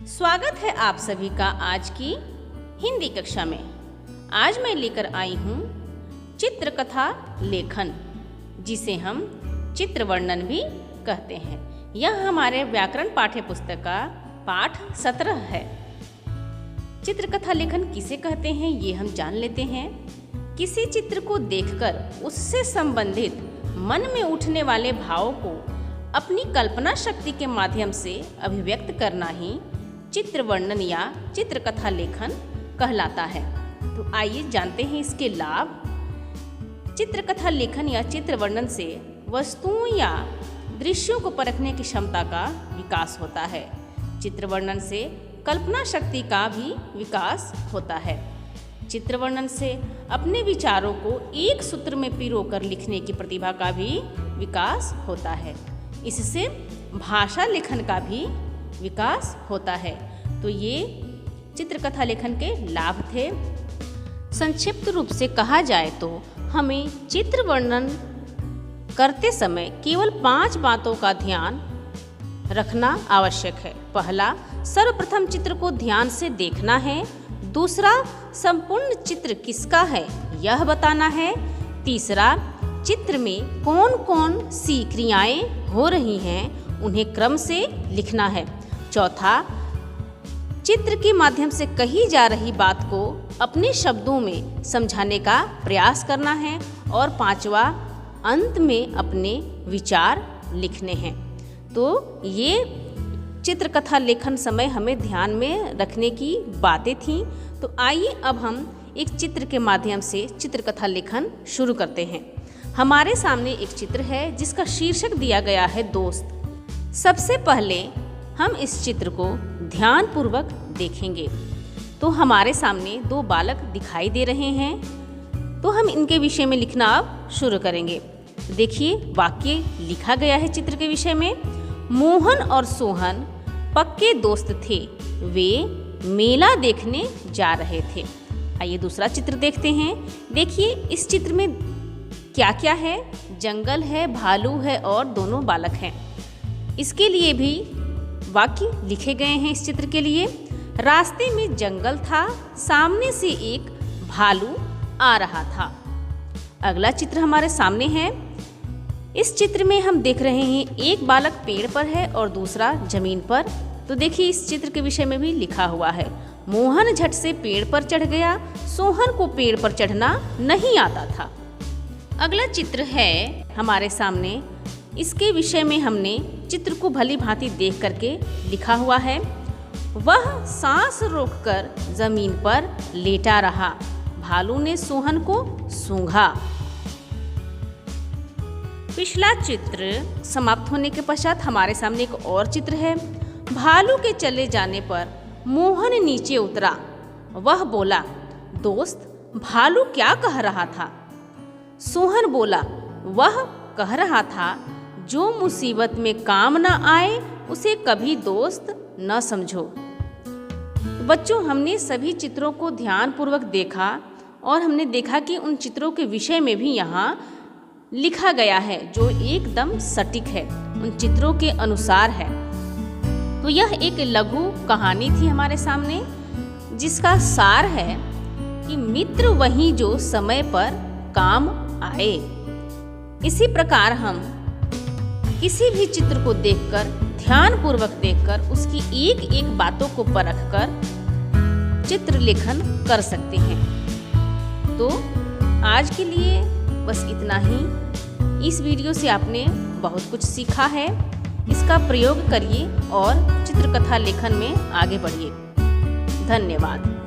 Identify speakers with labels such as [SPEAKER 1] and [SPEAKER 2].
[SPEAKER 1] स्वागत है आप सभी का आज की हिंदी कक्षा में। आज मैं लेकर आई हूँ चित्रकथा लेखन, जिसे हम चित्र वर्णन भी कहते हैं। यह हमारे व्याकरण पाठ्य पुस्तक का पाठ 17 है। चित्रकथा लेखन किसे कहते हैं ये हम जान लेते हैं। किसी चित्र को देखकर उससे संबंधित मन में उठने वाले भावों को अपनी कल्पना शक्ति के माध्यम से अभिव्यक्त करना ही चित्र वर्णन या चित्रकथा लेखन कहलाता है। तो आइए जानते हैं इसके लाभ। चित्रकथा लेखन या चित्र वर्णन से वस्तुओं या दृश्यों को परखने की क्षमता का विकास होता है। चित्र वर्णन से कल्पना शक्ति का भी विकास होता है। चित्र वर्णन से अपने विचारों को एक सूत्र में पिरोकर लिखने की प्रतिभा का भी विकास होता है। इससे भाषा लेखन का भी विकास होता है। तो ये चित्रकथा लेखन के लाभ थे। संक्षिप्त रूप से कहा जाए तो हमें चित्र वर्णन करते समय केवल 5 बातों का ध्यान रखना आवश्यक है। पहला, सर्वप्रथम चित्र को ध्यान से देखना है। दूसरा, संपूर्ण चित्र किसका है यह बताना है। तीसरा, चित्र में कौन कौन सी क्रियाएं हो रही हैं उन्हें क्रम से लिखना है। चौथा, चित्र के माध्यम से कही जा रही बात को अपने शब्दों में समझाने का प्रयास करना है। और पांचवा, अंत में अपने विचार लिखने हैं। तो ये चित्रकथा लेखन समय हमें ध्यान में रखने की बातें थीं। तो आइए अब हम एक चित्र के माध्यम से चित्रकथा लेखन शुरू करते हैं। हमारे सामने एक चित्र है जिसका शीर्षक दिया गया है दोस्त। सबसे पहले हम इस चित्र को ध्यानपूर्वक देखेंगे तो हमारे सामने 2 बालक दिखाई दे रहे हैं। तो हम इनके विषय में लिखना अब शुरू करेंगे। देखिए, वाक्य लिखा गया है चित्र के विषय में। मोहन और सोहन पक्के दोस्त थे, वे मेला देखने जा रहे थे। आइए दूसरा चित्र देखते हैं। देखिए, इस चित्र में क्या क्या है। जंगल है, भालू है और दोनों बालक हैं। इसके लिए भी वाक्य लिखे गए हैं। इस चित्र के लिए, रास्ते में जंगल था, सामने से एक भालू आ रहा था। अगला चित्र हमारे सामने है। इस चित्र में हम देख रहे हैं एक बालक पेड़ पर है और दूसरा जमीन पर। तो देखिए, इस चित्र के विषय में भी लिखा हुआ है, मोहन झट से पेड़ पर चढ़ गया, सोहन को पेड़ पर चढ़ना नहीं आता था। अगला चित्र है हमारे सामने। इसके विषय में हमने चित्र को भली भांति देख करके लिखा हुआ है, वह सांस रोककर जमीन पर लेटा रहा, भालू ने सोहन को सूंघा। पिछला चित्र समाप्त होने के पश्चात हमारे सामने एक और चित्र है। भालू के चले जाने पर मोहन नीचे उतरा। वह बोला, दोस्त, भालू क्या कह रहा था? सोहन बोला, वह कह रहा था, जो मुसीबत में काम न आए उसे कभी दोस्त न समझो। बच्चों, हमने सभी चित्रों को ध्यानपूर्वक देखा और हमने देखा कि उन चित्रों के विषय में भी यहाँ लिखा गया है जो एकदम सटीक है, उन चित्रों के अनुसार है। तो यह एक लघु कहानी थी हमारे सामने, जिसका सार है कि मित्र वही जो समय पर काम आए। इसी प्रकार हम किसी भी चित्र को देखकर, ध्यानपूर्वक देखकर, उसकी एक एक बातों को परखकर चित्र लेखन कर सकते हैं। तो आज के लिए बस इतना ही। इस वीडियो से आपने बहुत कुछ सीखा है। इसका प्रयोग करिए और चित्रकथा लेखन में आगे बढ़िए। धन्यवाद।